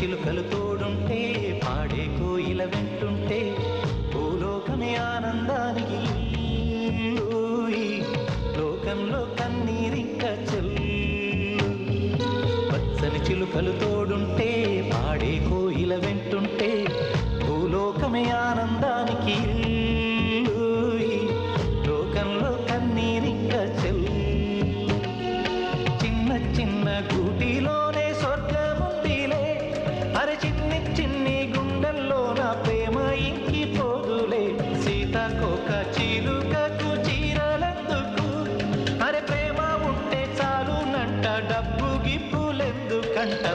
చిలుకలు తోడుంటే పాడే కోయిల వెంటుంటే భూలోకమే ఆనందానికి ఊయి, లోకంలో కన్నీరింక చెల్లు. పచ్చని చిలుకలు తోడుంటే పాడే కోయిల వెంటుంటే భూలోకమే ఆనందానికి ఊయి, లోకంలో కన్నీరింక చెల్లు. చిన్న చిన్న గూటిలోనే స్వర్గముందిలే, అరే చిన్ని చిన్ని గుండెల్లో నా ప్రేమ ఇంకిపోదులే. సీతాకోక చిలుకకు చీరలెందుకు, అరే ప్రేమ ఉంటే చాలునంట, డబ్బు గిప్పులెందుకంట.